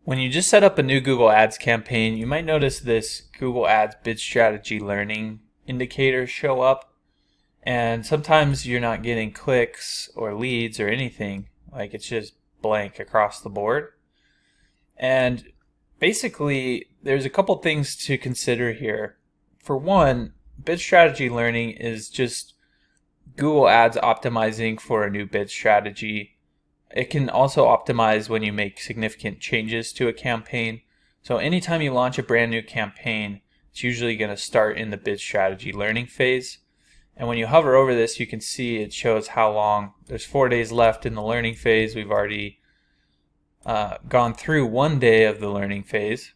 When you just set up a new Google Ads campaign, you might notice this Google Ads bid strategy learning indicator show up. And sometimes you're not getting clicks or leads or anything. Like it's just blank across the board. And basically, there's a couple things to consider here. For one, bid strategy learning is just Google Ads optimizing for a new bid strategy. It can also optimize when you make significant changes to a campaign. So anytime you launch a brand new campaign, it's usually going to start in the bid strategy learning phase. And when you hover over this, you can see it shows how long. There's 4 days left in the learning phase. We've already gone through 1 day of the learning phase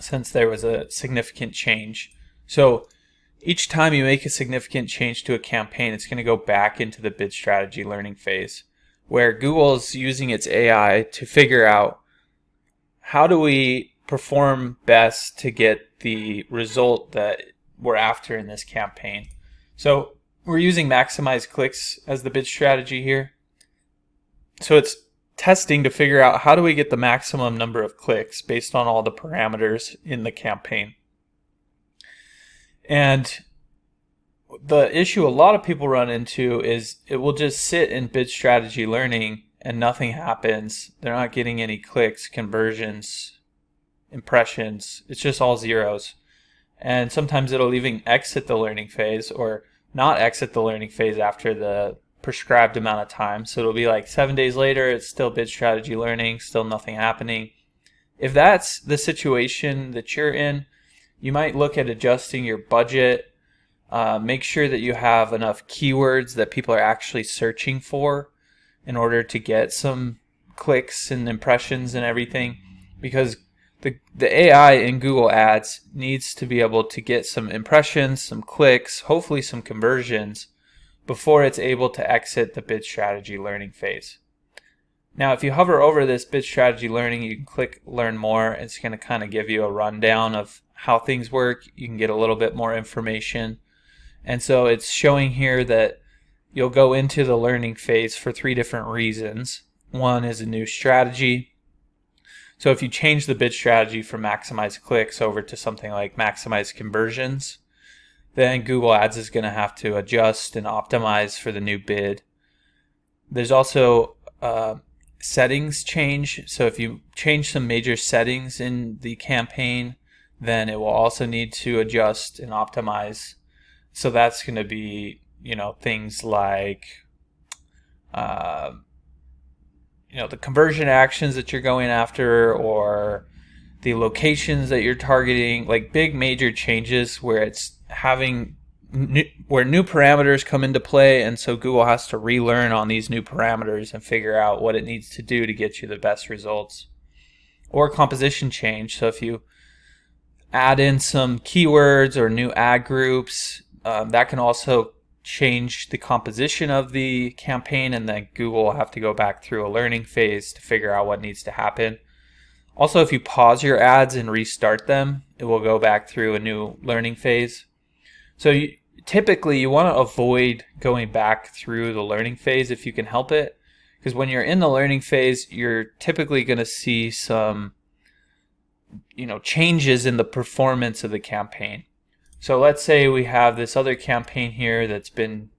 since there was a significant change. So each time you make a significant change to a campaign, it's going to go back into the bid strategy learning phase, where Google is using its AI to figure out how do we perform best to get the result that we're after in this campaign. So we're using maximize clicks as the bid strategy here. So it's testing to figure out how do we get the maximum number of clicks based on all the parameters in the campaign. And the issue a lot of people run into is it will just sit in bid strategy learning and nothing happens. They're not getting any clicks, conversions, impressions. It's just all zeros. And sometimes it'll even exit the learning phase or not exit the learning phase after the prescribed amount of time. So it'll be like 7 days later, it's still bid strategy learning, still nothing happening. If that's the situation that you're in, you might look at adjusting your budget. Make sure that you have enough keywords that people are actually searching for in order to get some clicks and impressions and everything, because the AI in Google Ads needs to be able to get some impressions, some clicks, hopefully some conversions before it's able to exit the bid strategy learning phase. Now, if you hover over this bid strategy learning, you can click learn more. It's going to kind of give you a rundown of how things work. You can get a little bit more information. And so it's showing here that you'll go into the learning phase for 3 different reasons. One is a new strategy. So if you change the bid strategy from maximize clicks over to something like maximize conversions, then Google Ads is going to have to adjust and optimize for the new bid. There's also settings change. So if you change some major settings in the campaign, then it will also need to adjust and optimize. So that's going to be, things like, the conversion actions that you're going after, or the locations that you're targeting, like big major changes where it's where new parameters come into play, and so Google has to relearn on these new parameters and figure out what it needs to do to get you the best results. Or composition change. So if you add in some keywords or new ad groups, that can also change the composition of the campaign, and then Google will have to go back through a learning phase to figure out what needs to happen. Also, if you pause your ads and restart them, it will go back through a new learning phase. So typically you want to avoid going back through the learning phase if you can help it, because when you're in the learning phase, you're typically going to see some changes in the performance of the campaign. So let's say we have this other campaign here that's been,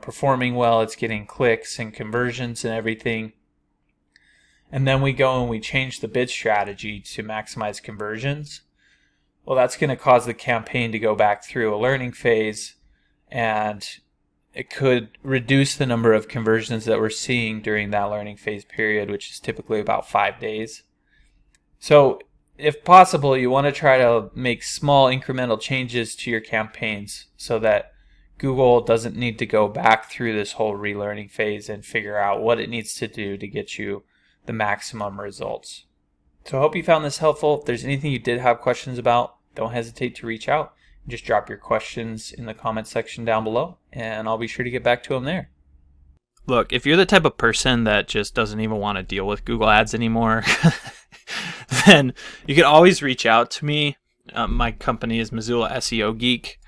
performing well. It's getting clicks and conversions and everything. And then we go and we change the bid strategy to maximize conversions. Well, that's going to cause the campaign to go back through a learning phase, and it could reduce the number of conversions that we're seeing during that learning phase period, which is typically about 5 days. So if possible, you want to try to make small incremental changes to your campaigns so that Google doesn't need to go back through this whole relearning phase and figure out what it needs to do to get you the maximum results. So I hope you found this helpful. If there's anything you did have questions about, don't hesitate to reach out. Just drop your questions in the comment section down below, and I'll be sure to get back to them there. Look, if you're the type of person that just doesn't even want to deal with Google Ads anymore, then you can always reach out to me. My company is Missoula SEO Geek.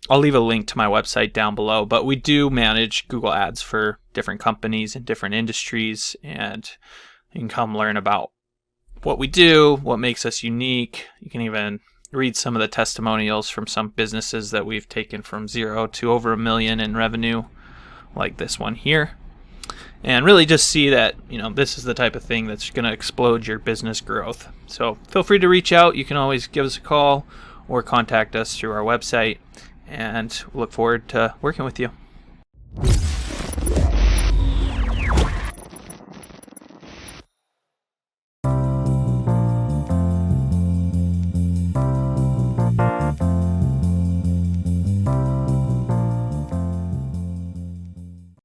I'll leave a link to my website down below, but we do manage Google Ads for different companies and different industries, and you can come learn about what we do, what makes us unique. You can even read some of the testimonials from some businesses that we've taken from 0 to over $1 million in revenue, like this one here. And really just see that, this is the type of thing that's going to explode your business growth. So feel free to reach out. You can always give us a call or contact us through our website, and look forward to working with you.